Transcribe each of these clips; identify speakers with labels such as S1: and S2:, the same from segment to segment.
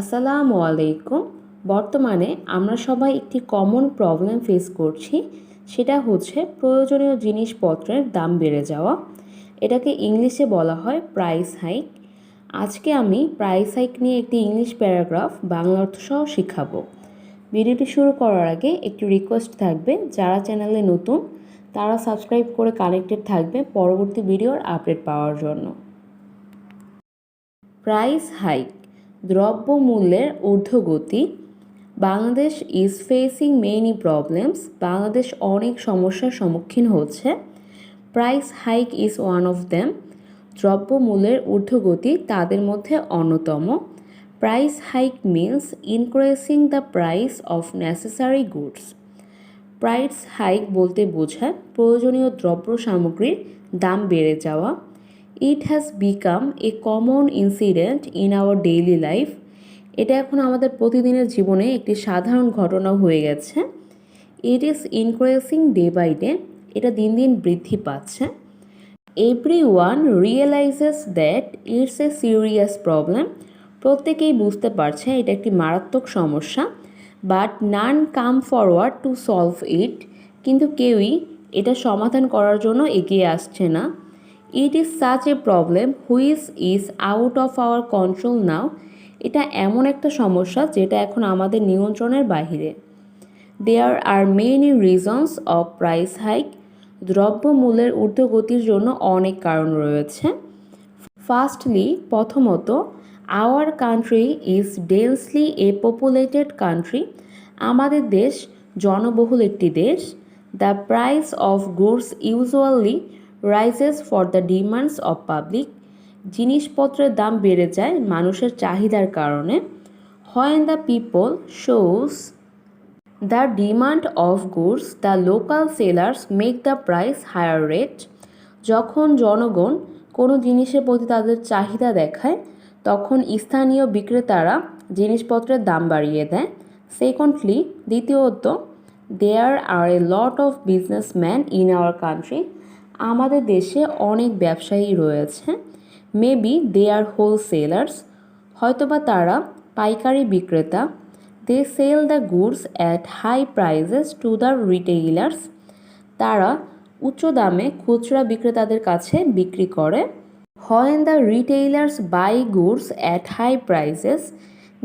S1: আসসালামু আলাইকুম। বর্তমানে আমরা সবাই একটি কমন প্রবলেম ফেস করছি, সেটা হচ্ছে প্রয়োজনীয় জিনিসপত্রের দাম বেড়ে যাওয়া। এটাকে ইংলিশে বলা হয় প্রাইস হাইক। আজকে আমি প্রাইস হাইক নিয়ে একটি ইংলিশ প্যারাগ্রাফ বাংলা অর্থ সহ শিখাবো। ভিডিওটি শুরু করার আগে একটি রিকোয়েস্ট থাকবে, যারা চ্যানেলে নতুন তারা সাবস্ক্রাইব করে কানেক্টেড থাকবে পরবর্তী ভিডিওর আপডেট পাওয়ার জন্য। প্রাইস হাইক, দ্রব্যমূল্যের ঊর্ধ্বগতি। Bangladesh is facing many problems. Bangladesh অনেক সমস্যার সম্মুখীন হচ্ছে। Price hike is one of them. দ্রব্যমূল্যের ঊর্ধ্বগতি তাদের মধ্যে অন্যতম। Price hike means increasing the price of necessary goods. Price hike বলতে বোঝায় প্রয়োজনীয় দ্রব্য সামগ্রীর দাম বেড়ে যাওয়া। It has become a common incident in our daily life. এটা এখন আমাদের প্রতিদিনের জীবনে একটি সাধারণ ঘটনা হয়ে গেছে। It is increasing day by day. এটা দিন দিন বৃদ্ধি পাচ্ছে। Every one realizes that it's a serious problem. প্রত্যেকেই বুঝতে পারছে এটা একটি মারাত্মক সমস্যা। But none come forward to solve it. কিন্তু কেউই এটা সমাধান করার জন্য এগিয়ে আসছে না। It is such a problem which is out of our control now. এটা এমন একটা সমস্যা যেটা এখন আমাদের নিয়ন্ত্রণের বাহিরে। There are many reasons of price hike. দ্রব্যমূল্যের ঊর্ধ্বগতির জন্য অনেক কারণ রয়েছে। ফার্স্টলি, প্রথমত, our country is densely a populated country. আমাদের দেশ জনবহুল একটি দেশ। The price of goods usually rises for the demands of public. জিনিসপত্রের দাম বেড়ে যায় মানুষের চাহিদার কারণে। When the people shows the demand of goods, the local sellers make the price higher rate. যখন জনগণ কোনো জিনিসের প্রতি তাদের চাহিদা দেখায়, তখন স্থানীয় বিক্রেতারা জিনিসপত্রের দাম বাড়িয়ে দেয়। সেকেন্ডলি, দ্বিতীয়ত, there are a lot of businessman in our country. আমাদের দেশে অনেক ব্যবসায়ী রয়েছে। Maybe they are wholesalers. হয়তোবা তারা পাইকারি বিক্রেতা। They sell the goods at high prices to the retailers. তারা উচ্চ দামে খুচরা বিক্রেতাদের কাছে বিক্রি করে। When the retailers buy goods at high prices,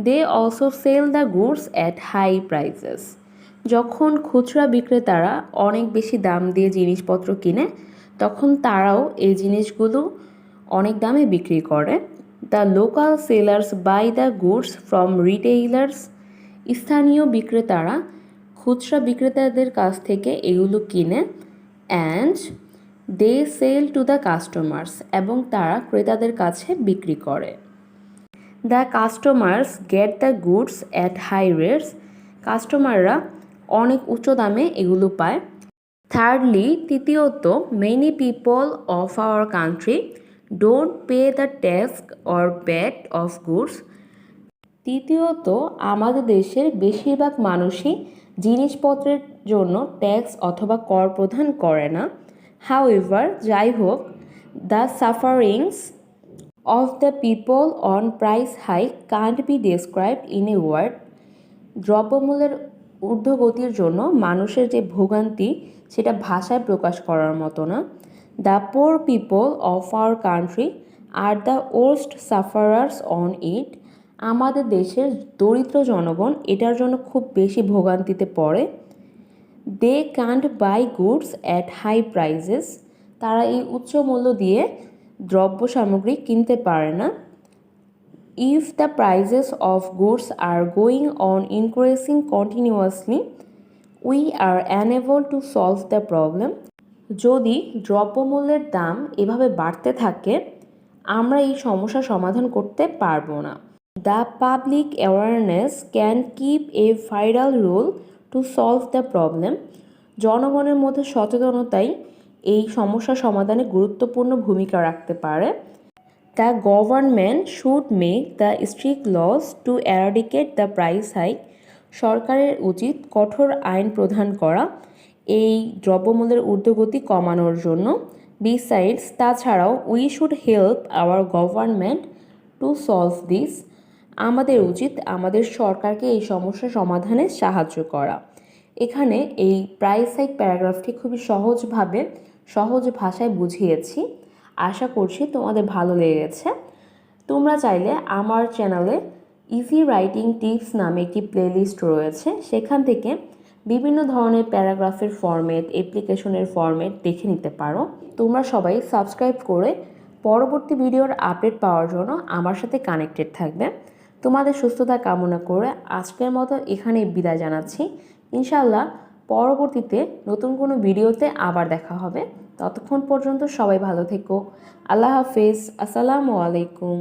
S1: they also sell the goods at high prices. যখন খুচরা বিক্রেতারা অনেক বেশি দাম দিয়ে জিনিসপত্র কিনে, তখন তারাও এই জিনিসগুলো অনেক দামে বিক্রি করে। The local sellers buy the goods from retailers. স্থানীয় বিক্রেতারা খুচরা বিক্রেতাদের কাছ থেকে এগুলো কিনে। And they sell to the customers, এবং তারা ক্রেতাদের কাছে বিক্রি করে। The customers get the goods at high rates. কাস্টমাররা অনেক উচ্চ দামে এগুলো পায়। থার্ডলি, তৃতীয়ত, many people of our country don't pay the tax or VAT of goods. তৃতীয়ত, আমাদের দেশের বেশিরভাগ মানুষই জিনিসপত্রের জন্য ট্যাক্স অথবা কর প্রদান করে না। হাউএভার, যাই হোক, the sufferings of the people on price hike can't be described in a word. দ্রব্যমূল্যের ঊর্ধ্বগতির জন্য মানুষের যে ভোগান্তি, সেটা ভাষায় প্রকাশ করার মতো না। The poor people of our country are the worst সাফারার্স on it. আমাদের দেশের দরিদ্র জনগণ এটার জন্য খুব বেশি ভোগান্তিতে পড়ে। They can't buy goods at high prices. তারা এই উচ্চ মূল্য দিয়ে দ্রব্য সামগ্রী কিনতে পারে না। If the prices of goods are going on increasing continuously, we are unable to solve the problem. যদি দ্রব্যমূল্যের দাম এভাবে বাড়তে থাকে, আমরা এই সমস্যার সমাধান করতে পারবো না। The public awareness can keep a viral role to solve the problem. জনগণের মধ্যে সচেতনতাই এই সমস্যা সমাধানে গুরুত্বপূর্ণ ভূমিকা রাখতে পারে। The government should make the strict laws to eradicate the price hike. সরকারের উচিত কঠোর আইন প্রদান করা এই দ্রব্যমূল্যের ঊর্ধ্বগতি কমানোর জন্য। বিসাইডস, তাছাড়াও, we should help our government to solve this. আমাদের উচিত আমাদের সরকারকে এই সমস্যা সমাধানে সাহায্য করা। এখানে এই প্রাইস হাইক প্যারাগ্রাফটি খুবই সহজ ভাষায় বুঝিয়েছি। আশা করছি তোমাদের ভালো লেগেছে। তোমরা চাইলে আমার চ্যানেলে ইজি রাইটিং টিপস নামে একটি প্লেলিস্ট রয়েছে, সেখান থেকে বিভিন্ন ধরনের প্যারাগ্রাফের ফরম্যাট, অ্যাপ্লিকেশনের ফরম্যাট দেখে নিতে পারো। তোমরা সবাই সাবস্ক্রাইব করে পরবর্তী ভিডিওর আপডেট পাওয়ার জন্য আমার সাথে কানেক্টেড থাকবে। তোমাদের সুস্থতা কামনা করে আজকের মতো এখানেই বিদায় জানাচ্ছি। ইনশাআল্লাহ পরবর্তীতে নতুন কোনো ভিডিওতে আবার দেখা হবে। ততক্ষণ পর্যন্ত সবাই ভালো থেকো। আল্লাহ হাফেজ। আসসালামু আলাইকুম।